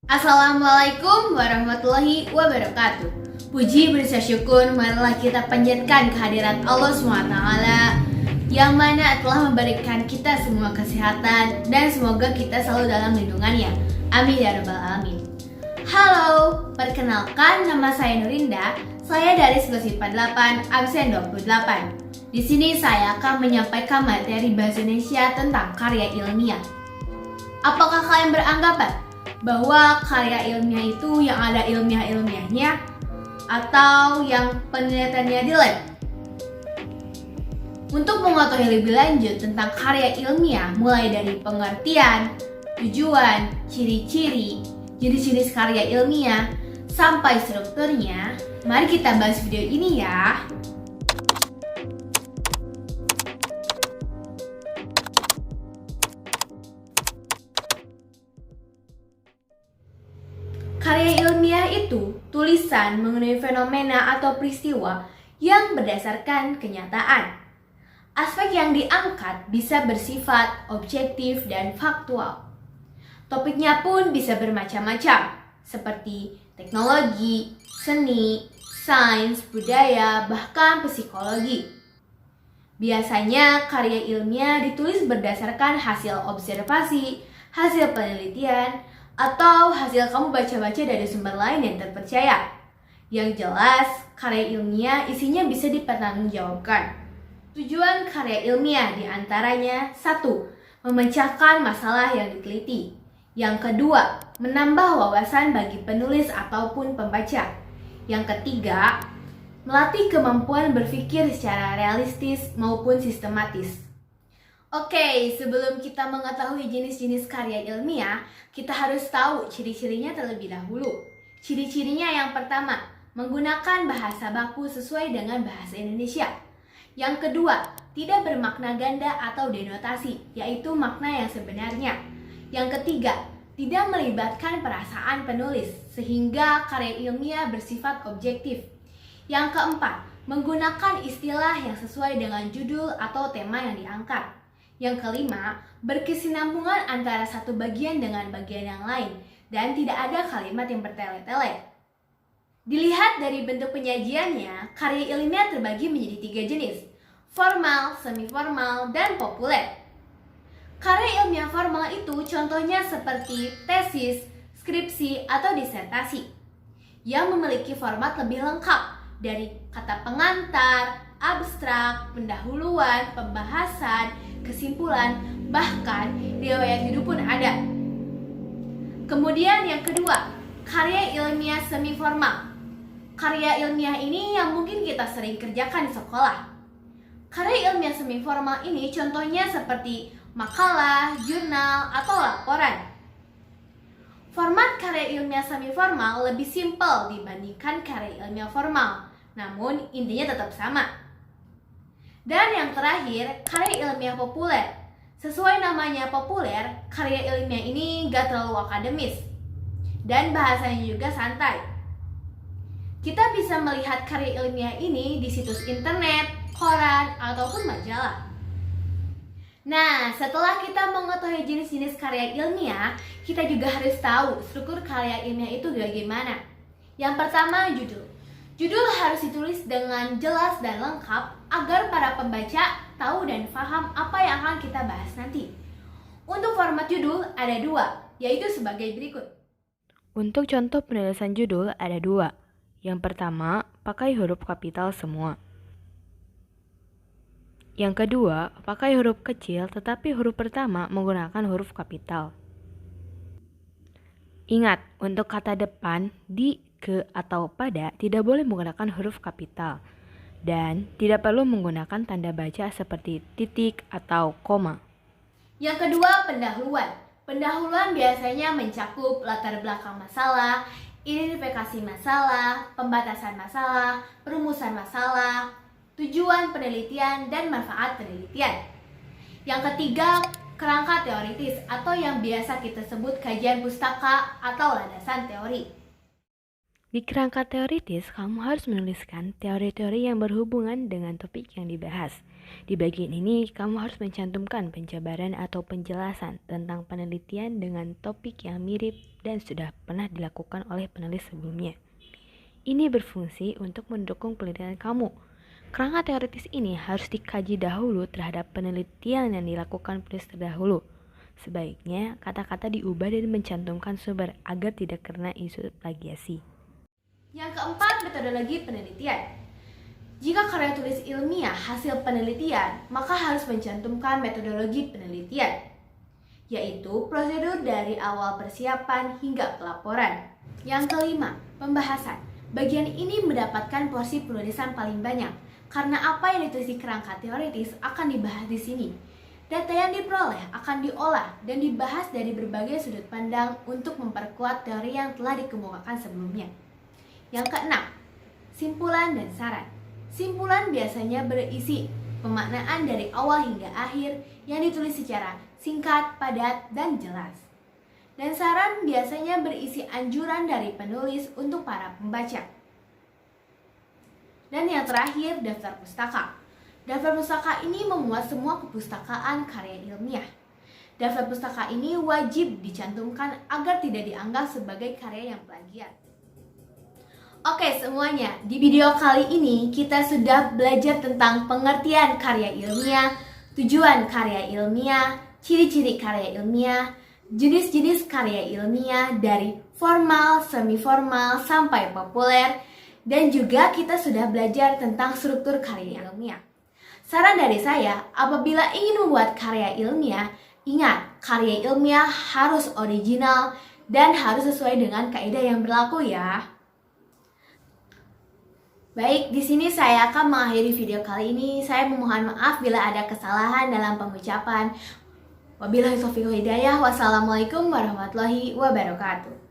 Assalamualaikum warahmatullahi wabarakatuh. Puji bersyukur marilah kita panjatkan kehadirat Allah SWT yang mana telah memberikan kita semua kesehatan dan semoga kita selalu dalam lindungannya. Amin ya rabbal alamin. Halo, perkenalkan nama saya Nurinda. Saya dari sekelas IPA 8 absen 28. Di sini saya akan menyampaikan materi bahasa Indonesia tentang karya ilmiah. Apakah kalian beranggapan bahwa karya ilmiah itu yang ada ilmiah-ilmiahnya atau yang penelitiannya di lab? Untuk mengetahui lebih lanjut tentang karya ilmiah mulai dari pengertian, tujuan, ciri-ciri, jenis-jenis karya ilmiah, sampai strukturnya, mari kita bahas video ini ya. Karya ilmiah itu tulisan mengenai fenomena atau peristiwa yang berdasarkan kenyataan. Aspek yang diangkat bisa bersifat objektif dan faktual. Topiknya pun bisa bermacam-macam, seperti teknologi, seni, sains, budaya, bahkan psikologi. Biasanya karya ilmiah ditulis berdasarkan hasil observasi, hasil penelitian, atau hasil kamu baca-baca dari sumber lain yang terpercaya. Yang jelas, karya ilmiah isinya bisa dipertanggungjawabkan. Tujuan karya ilmiah diantaranya 1. Memecahkan masalah yang diteliti. Yang kedua, menambah wawasan bagi penulis ataupun pembaca. Yang ketiga, melatih kemampuan berpikir secara realistis maupun sistematis. Oke, sebelum kita mengetahui jenis-jenis karya ilmiah, kita harus tahu ciri-cirinya terlebih dahulu. Ciri-cirinya yang pertama, menggunakan bahasa baku sesuai dengan bahasa Indonesia. Yang kedua, tidak bermakna ganda atau denotasi, yaitu makna yang sebenarnya. Yang ketiga, tidak melibatkan perasaan penulis, sehingga karya ilmiah bersifat objektif. Yang keempat, menggunakan istilah yang sesuai dengan judul atau tema yang diangkat. Yang kelima, berkesinambungan antara satu bagian dengan bagian yang lain, dan tidak ada kalimat yang bertele-tele. Dilihat dari bentuk penyajiannya, karya ilmiah terbagi menjadi 3 jenis, formal, semi-formal, dan populer. Karya ilmiah formal itu contohnya seperti tesis, skripsi, atau disertasi, yang memiliki format lebih lengkap dari kata pengantar, abstrak, pendahuluan, pembahasan, kesimpulan, bahkan riwayat hidup pun ada. Kemudian yang kedua, karya ilmiah semi-formal. Karya ilmiah ini yang mungkin kita sering kerjakan di sekolah. Karya ilmiah semi-formal ini contohnya seperti makalah, jurnal, atau laporan. Format karya ilmiah semi-formal lebih simpel dibandingkan karya ilmiah formal, namun intinya tetap sama. Dan yang terakhir, karya ilmiah populer. Sesuai namanya populer, karya ilmiah ini gak terlalu akademis, dan bahasanya juga santai. Kita bisa melihat karya ilmiah ini di situs internet, koran, ataupun majalah. Nah, setelah kita mengetahui jenis-jenis karya ilmiah, kita juga harus tahu struktur karya ilmiah itu bagaimana. Yang pertama, judul. Judul harus ditulis dengan jelas dan lengkap agar para pembaca tahu dan paham apa yang akan kita bahas nanti. Untuk format judul ada 2, yaitu sebagai berikut. Untuk contoh penulisan judul ada 2. Yang pertama, pakai huruf kapital semua. Yang kedua, pakai huruf kecil tetapi huruf pertama menggunakan huruf kapital. Ingat, untuk kata depan, di, ke, atau pada tidak boleh menggunakan huruf kapital. Dan tidak perlu menggunakan tanda baca seperti titik atau koma. Yang kedua, pendahuluan. Pendahuluan biasanya mencakup latar belakang masalah, identifikasi masalah, pembatasan masalah, perumusan masalah, tujuan penelitian, dan manfaat penelitian. Yang ketiga, kerangka teoritis atau yang biasa kita sebut kajian pustaka atau landasan teori. Di kerangka teoritis, kamu harus menuliskan teori-teori yang berhubungan dengan topik yang dibahas. Di bagian ini, kamu harus mencantumkan penjabaran atau penjelasan tentang penelitian dengan topik yang mirip dan sudah pernah dilakukan oleh penulis sebelumnya. Ini berfungsi untuk mendukung penelitian kamu. Kerangka teoritis ini harus dikaji dahulu terhadap penelitian yang dilakukan penulis terdahulu. Sebaiknya, kata-kata diubah dan mencantumkan sumber agar tidak kena isu plagiasi. Yang keempat, metodologi penelitian. Jika karya tulis ilmiah hasil penelitian, maka harus mencantumkan metodologi penelitian, yaitu prosedur dari awal persiapan hingga pelaporan. Yang kelima, pembahasan. Bagian ini mendapatkan porsi penulisan paling banyak, karena apa yang ditulis di kerangka teoritis akan dibahas di sini. Data yang diperoleh akan diolah dan dibahas dari berbagai sudut pandang untuk memperkuat teori yang telah dikemukakan sebelumnya. Yang keenam, simpulan dan saran. Simpulan biasanya berisi pemaknaan dari awal hingga akhir yang ditulis secara singkat, padat, dan jelas. Dan saran biasanya berisi anjuran dari penulis untuk para pembaca. Dan yang terakhir, daftar pustaka. Daftar pustaka ini memuat semua kepustakaan karya ilmiah. Daftar pustaka ini wajib dicantumkan agar tidak dianggap sebagai karya yang plagiat. Oke semuanya, di video kali ini kita sudah belajar tentang pengertian karya ilmiah, tujuan karya ilmiah, ciri-ciri karya ilmiah, jenis-jenis karya ilmiah dari formal, semi-formal, sampai populer, dan juga kita sudah belajar tentang struktur karya ilmiah. Saran dari saya, apabila ingin membuat karya ilmiah, ingat karya ilmiah harus original dan harus sesuai dengan kaidah yang berlaku ya. Baik, di sini saya akan mengakhiri video kali ini. Saya memohon maaf bila ada kesalahan dalam pengucapan. Wabillahi taufiq wal hidayah. Wassalamualaikum warahmatullahi wabarakatuh.